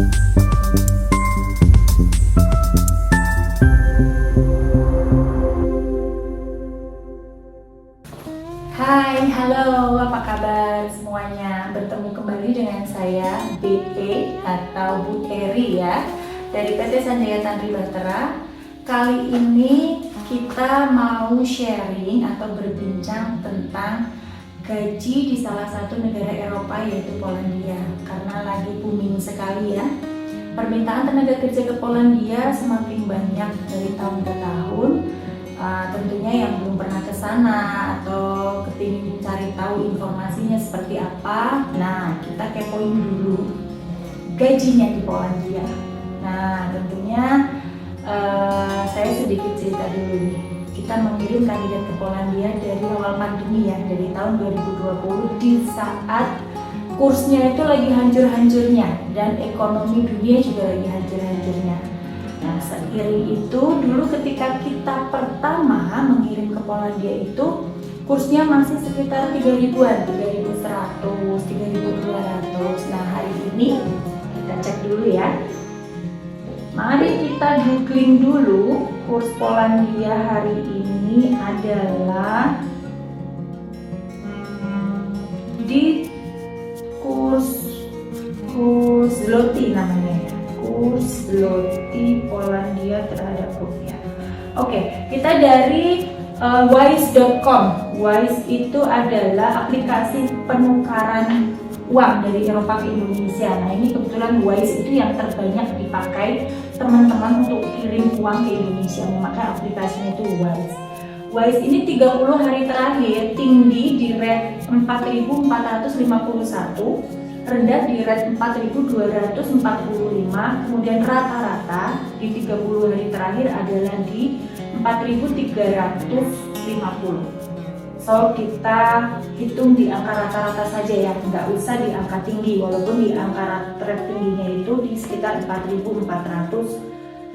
Hai, halo, apa kabar semuanya? Bertemu kembali dengan saya BP atau Bu Eri ya, dari PT Sanjaya Tantri Bahtera. Kali ini kita mau sharing atau berbincang tentang gaji di salah satu negara Eropa yaitu Polandia. Karena lagi booming sekali ya, permintaan tenaga kerja ke Polandia semakin banyak dari tahun ke tahun. Tentunya yang belum pernah ke sana atau kepingin cari tahu informasinya seperti apa, nah kita kepoin dulu gajinya di Polandia. Nah tentunya saya sedikit cerita dulu nih. Kita mengirim kandidat ke Polandia dari awal pandemi ya, dari tahun 2020 di saat kursnya itu lagi hancur-hancurnya dan ekonomi dunia juga lagi hancur-hancurnya. Nah, seiring itu dulu ketika kita pertama mengirim ke Polandia itu kursnya masih sekitar 3.000-an, 3.100, 3.200. Nah, hari ini kita cek dulu ya. Mari kita googling dulu kurs Polandia hari ini adalah di kurs zloty namanya ya. Kurs zloty Polandia terhadap rupiah. Oke, kita dari wise.com. Wise itu adalah aplikasi penukaran uang dari Eropa ke Indonesia. Nah, ini kebetulan Wise itu yang terbanyak dipakai teman-teman untuk kirim uang ke Indonesia, memakai aplikasinya itu Wise. Wise ini 30 hari terakhir tinggi di rate 4.451, rendah di rate 4.245, kemudian rata-rata di 30 hari terakhir adalah di 4.350. So kita hitung di angka rata-rata saja ya, nggak usah di angka tinggi, walaupun di angka rate tingginya itu di sekitar 4.450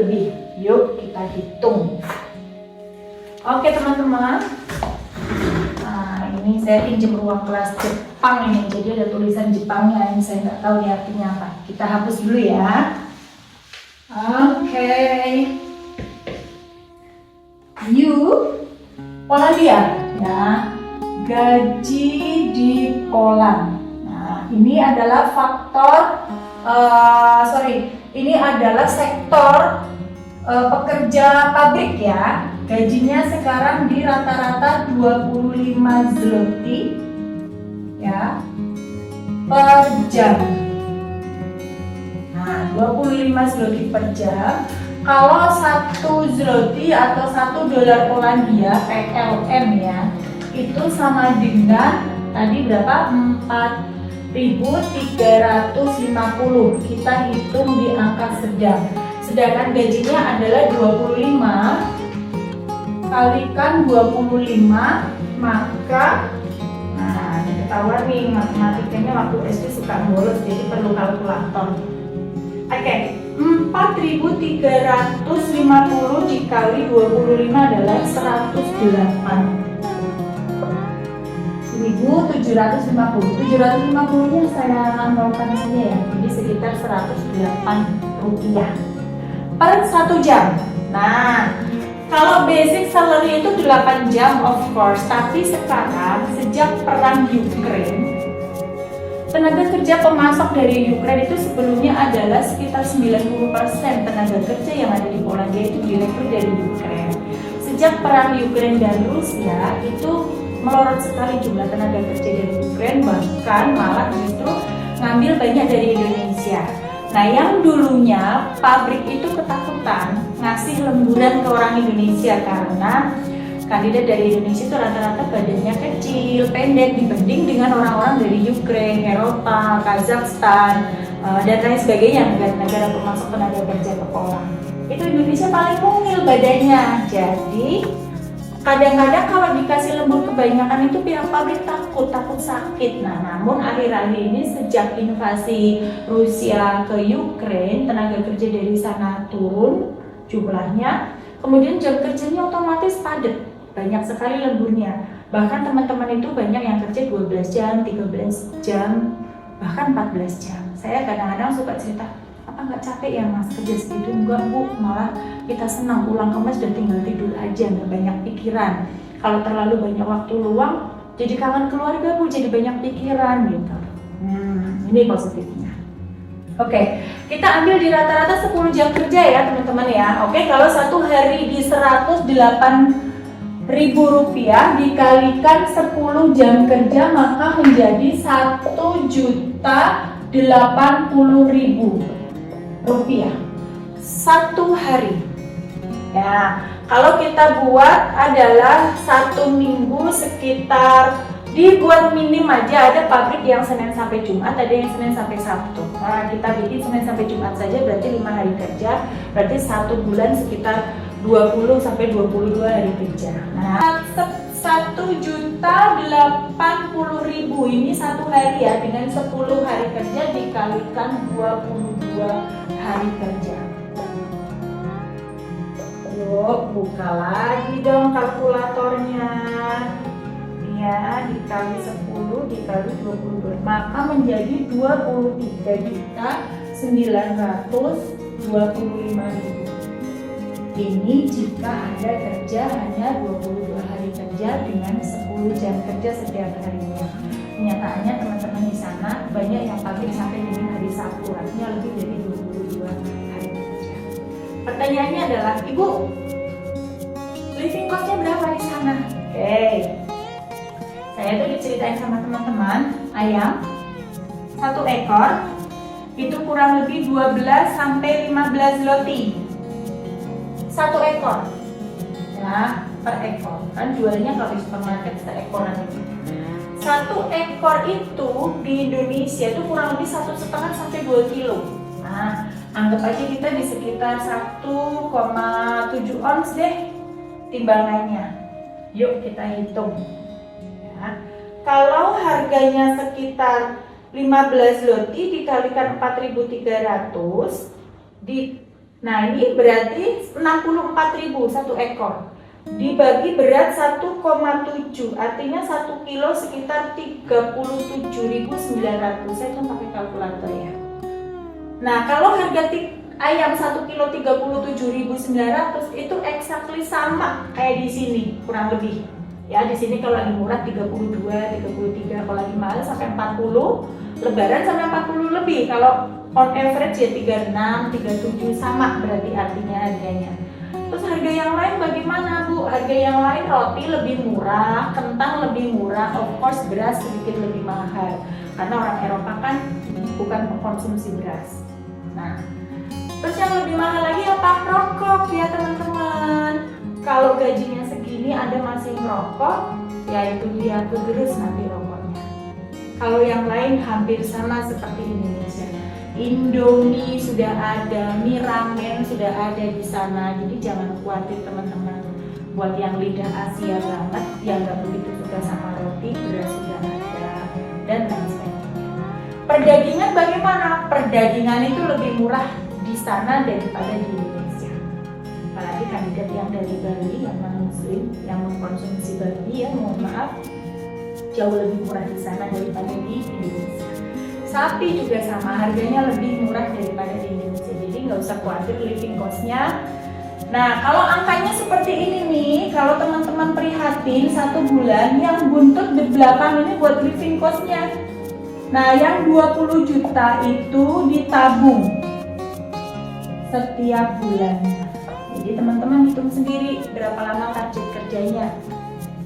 lebih. Yuk kita hitung. Oke teman-teman, nah ini saya pinjam ruang kelas Jepang ini, jadi ada tulisan Jepangnya, ini saya nggak tahu nih artinya apa. Kita hapus dulu ya. Oke. Polandia ya, gaji di Poland. Nah, ini adalah faktor ini adalah sektor pekerja pabrik ya. Gajinya sekarang di rata-rata 25 zloty ya per jam. Nah, 25 zloty per jam. Kalau 1 zloty atau 1 dolar Polandia PLN ya, itu sama dengan tadi berapa? 4.350. Kita hitung di angka sedang. Sedangkan gajinya adalah 25 kalikan 25, maka nah ketahuan nih matematikanya waktu SD suka bolos, jadi perlu kalkulator. Oke, 4.350 dikali 25 adalah 108. 1.750. 750-nya saya nolkan saja ya, jadi sekitar 108 rupiah per 1 jam. Nah, kalau basic salary itu 8 jam of course, tapi sekarang sejak perang Ukraine, tenaga kerja pemasok dari Ukraina itu sebelumnya adalah sekitar 90% tenaga kerja yang ada di Polandia itu direkrut dari Ukraina. Sejak perang Ukraina dan Rusia itu melorot sekali jumlah tenaga kerja dari Ukraina, bahkan malah justru ngambil banyak dari Indonesia. Nah, yang dulunya pabrik itu ketakutan ngasih lemburan ke orang Indonesia karena kandidat dari Indonesia itu rata-rata badannya kecil, pendek dibanding dengan orang-orang dari Ukraina, Eropa, Kazakhstan, dan lain sebagainya, negara-negara pemasok tenaga kerja ke Poland. Itu Indonesia paling mungil badannya. Jadi kadang-kadang kalau dikasih lembur kebanyakan itu pihak pabrik takut sakit. Nah, namun akhir-akhir ini sejak invasi Rusia ke Ukraina, tenaga kerja dari sana turun jumlahnya, kemudian jam kerjanya otomatis padat. Banyak sekali lemburnya. Bahkan teman-teman itu banyak yang kerja 12 jam, 13 jam, bahkan 14 jam. Saya kadang-kadang suka cerita, apa nggak capek ya mas kerja segitu? Enggak bu, malah kita senang pulang ke mas dan tinggal tidur aja, nggak banyak pikiran. Kalau terlalu banyak waktu luang, jadi kangen keluarga bu, jadi banyak pikiran gitu. Ini positifnya. Oke, kita ambil di rata-rata 10 jam kerja ya teman-teman ya. Oke, kalau satu hari di 108.000 rupiah dikalikan 10 jam kerja maka menjadi 1.080.000 rupiah satu hari. Ya, kalau kita buat adalah 1 minggu sekitar, dibuat minim aja, ada pabrik yang Senin sampai Jumat, ada yang Senin sampai Sabtu. Nah, kita bikin Senin sampai Jumat saja berarti 5 hari kerja, berarti 1 bulan sekitar 20 sampai 22 hari kerja. Nah, 1.080.000 ini satu hari ya, dengan 10 hari kerja dikalikan 22 hari kerja. Yuk, buka lagi dong kalkulatornya. Ya, dikali 10 dikali 22 maka menjadi 23.925.000. Ini jika Anda kerja hanya 22 hari kerja dengan 10 jam kerja setiap harinya. Kenyataannya teman-teman di sana banyak yang pagi sampai dengan hari Sabtu, artinya lebih dari 22 hari kerja. Pertanyaannya adalah, Ibu, living cost-nya berapa di sana? Oke. Saya tuh diceritain sama teman-teman, ayam 1 ekor itu kurang lebih 12 sampai 15 zloty. 1 ekor. Ya, per ekor. Kan jualnya kalau di supermarket seekoran itu. 1 ekor itu di Indonesia itu kurang lebih 1,5 sampai 2 kilo. Nah, anggap aja kita di sekitar 1,7 ons deh timbangannya. Yuk kita hitung. Kalau harganya sekitar 15 zloty dikalikan 4.300 nah ini berarti 64.000 1 ekor dibagi berat 1,7 artinya 1 kilo sekitar 37.900. Saya kan pakai kalkulator ya. Nah, kalau harga ayam 1 kilo 37.900 itu exactly sama kayak di sini kurang lebih. Ya, di sini kalau lagi murah 32, 33, kalau lagi mahal sampai 40, lebaran sampai 40 lebih. Kalau on average ya 36, 37 sama berarti artinya harganya. Terus harga yang lain bagaimana Bu? Harga yang lain roti lebih murah, kentang lebih murah, of course beras sedikit lebih mahal. Karena orang Eropa kan bukan mengkonsumsi beras. Nah, terus yang lebih mahal lagi apa? Rokok ya teman-teman. Kalau gajinya segini Anda masih merokok, ya itu dia kegerus nanti rokoknya. Kalau yang lain hampir sama seperti Indonesia. Indomie sudah ada, mie ramen sudah ada di sana. Jadi jangan khawatir teman-teman. Buat yang lidah Asia banget, yang nggak begitu suka sama roti, beras sudah ada, dan lain sebagainya. Perdagingan bagaimana? Perdagingan itu lebih murah di sana daripada di Indonesia. Apalagi kandidat yang dari Bali, yang non-muslim, yang mengkonsumsi babi ya, mohon maaf, jauh lebih murah di sana daripada di Indonesia. Sapi juga sama, harganya lebih murah daripada di Indonesia. Jadi nggak usah khawatir living cost-nya. Nah, kalau angkanya seperti ini nih, kalau teman-teman prihatin 1 bulan, yang buntut di belakang ini buat living cost-nya. Nah, yang 20 juta itu ditabung setiap bulannya. Jadi teman-teman hitung sendiri berapa lama target kerjanya.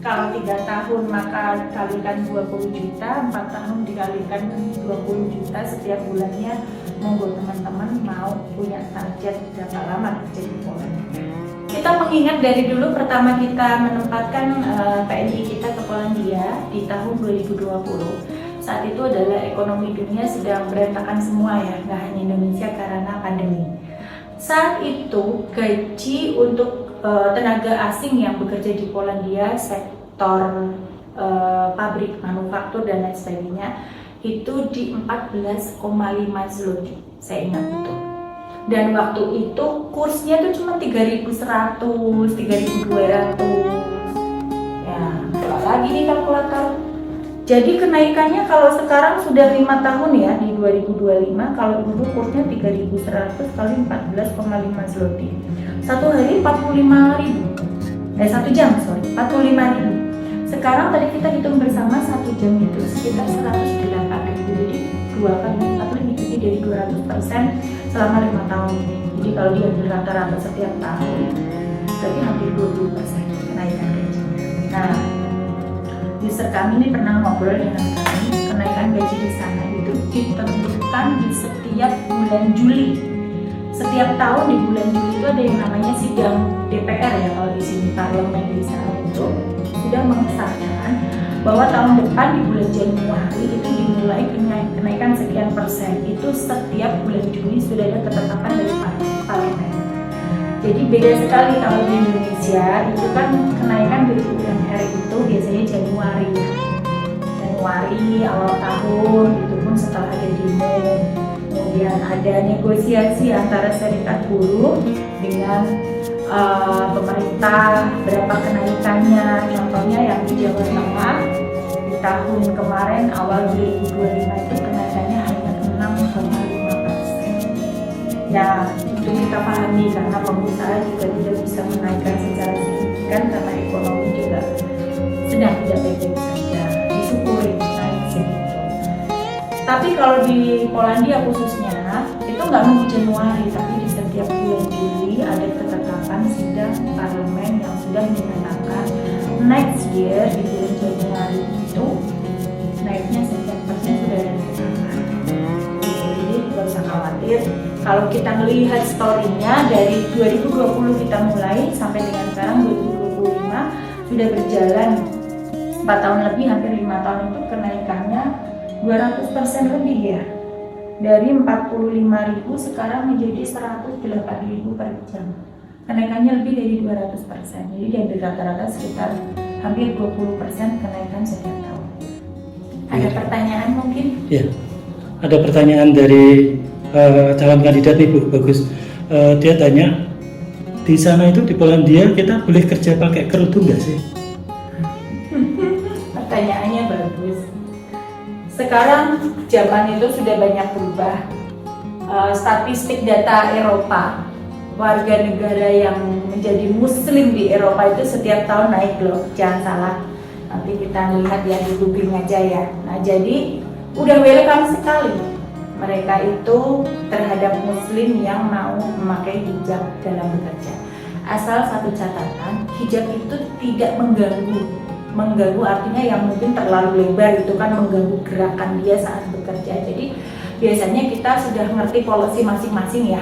Kalau 3 tahun maka kalikan 20 juta, 4 tahun dikalikan 20 juta setiap bulannya. Monggo teman-teman mau punya target berapa lama kerja di Polandia. Kita mengingat dari dulu pertama kita menempatkan PNI kita ke Polandia di tahun 2020. Saat itu adalah ekonomi dunia sedang berantakan semua ya, nggak hanya Indonesia karena pandemi. Saat itu gaji untuk tenaga asing yang bekerja di Polandia, sektor pabrik, manufaktur dan lain sebagainya itu di 14,5 zloty, saya ingat betul. Dan waktu itu kursnya itu cuma 3.100, 3.200. Ya, coba lagi nih kalkulator. Jadi kenaikannya kalau sekarang sudah 5 tahun ya di 2025, kalau dulu kursnya 3.100 kali 14,5 zloty. Satu hari 45.000. 1 jam, 45.000. Sekarang tadi kita hitung bersama 1 jam itu sekitar 108.000. Jadi 2 kali lipat lebih tinggi dari 200% selama 5 tahun ini. Jadi kalau diambil rata-rata setiap tahun, berarti hampir 20% kenaikan gaji. Nah, user kami ini pernah ngobrol dengan kami, kenaikan gaji di sana itu ditentukan di setiap bulan Juli. Setiap tahun di bulan Juli itu ada yang namanya sidang DPR ya, kalau di sini parlemen di sana itu sudah mengesahkan bahwa tahun depan di bulan Januari itu dimulai kenaikan sekian persen. Itu setiap bulan Juli sudah ada ketetapan dari parlemen. Jadi beda sekali kalau di Indonesia itu kan kenaikan BUMR itu biasanya Januari ya. Januari awal tahun, itu pun setelah ada demo. Kemudian ada negosiasi antara serikat buruh dengan pemerintah berapa kenaikannya. Contohnya yang di Jawa Tengah di tahun kemarin awal 2025 itu kenaikannya hanya 6,5%. Ya itu kita pahami karena pengusaha juga tidak bisa menaikkan secara signifikan karena ekonomi juga sedang tidak baik-baik saja. Disyukuri naik segitu. Tapi kalau di Polandia khususnya itu nggak nunggu Januari, tapi di setiap bulan Juli ada ketetapan sidang parlemen yang sudah menyatakan next year di bulan Januari itu naiknya sekian persen sudah ada ketetapan. Jadi nggak usah khawatir. Kalau kita melihat story-nya dari 2020 kita mulai sampai dengan sekarang 2025 sudah berjalan 4 tahun lebih, hampir 5 tahun itu kenaikannya 200% lebih ya. Dari 45.000 sekarang menjadi 108.000 per jam. Kenaikannya lebih dari 200%. Jadi diambil rata-rata sekitar hampir 20% kenaikan setiap tahun. Ada pertanyaan mungkin? Ya, ada pertanyaan dari calon kandidat nih Bu, bagus. Dia tanya, di sana itu di Polandia kita boleh kerja pakai kerudung nggak sih? Pertanyaannya bagus. Sekarang zaman itu sudah banyak berubah. Statistik data Eropa, warga negara yang menjadi Muslim di Eropa itu setiap tahun naik loh, jangan salah. Nanti kita lihat ya di googling aja ya. Nah jadi udah welcome sekali mereka itu terhadap Muslim yang mau memakai hijab dalam bekerja. Asal satu catatan, hijab itu tidak mengganggu artinya yang mungkin terlalu lebar itu kan mengganggu gerakan dia saat bekerja. Jadi biasanya kita sudah ngerti policy masing-masing ya,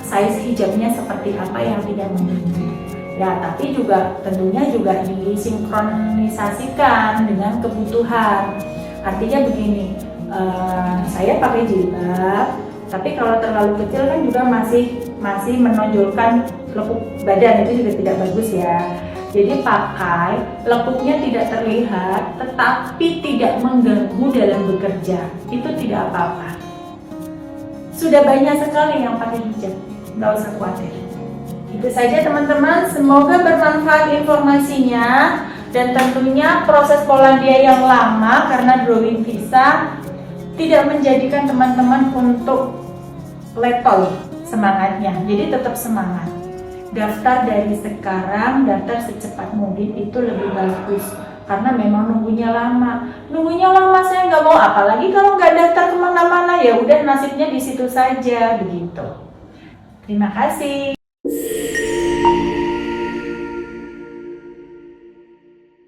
size hijabnya seperti apa yang tidak mengganggu ya, tapi juga tentunya juga disinkronisasikan dengan kebutuhan. Artinya begini, saya pakai jilbab tapi kalau terlalu kecil kan juga masih menonjolkan lekuk badan, itu juga tidak bagus ya. Jadi pakai lekuknya tidak terlihat tetapi tidak mengganggu dalam bekerja, itu tidak apa-apa. Sudah banyak sekali yang pakai hijab, nggak usah khawatir. Itu saja teman-teman, semoga bermanfaat informasinya. Dan tentunya proses Polandia yang lama karena drawing visa tidak menjadikan teman-teman untuk letol semangatnya, jadi tetap semangat. Daftar dari sekarang, daftar secepat mungkin itu lebih bagus karena memang nunggunya lama saya nggak mau, apalagi kalau nggak daftar kemana-mana ya udah nasibnya di situ saja begitu. Terima kasih.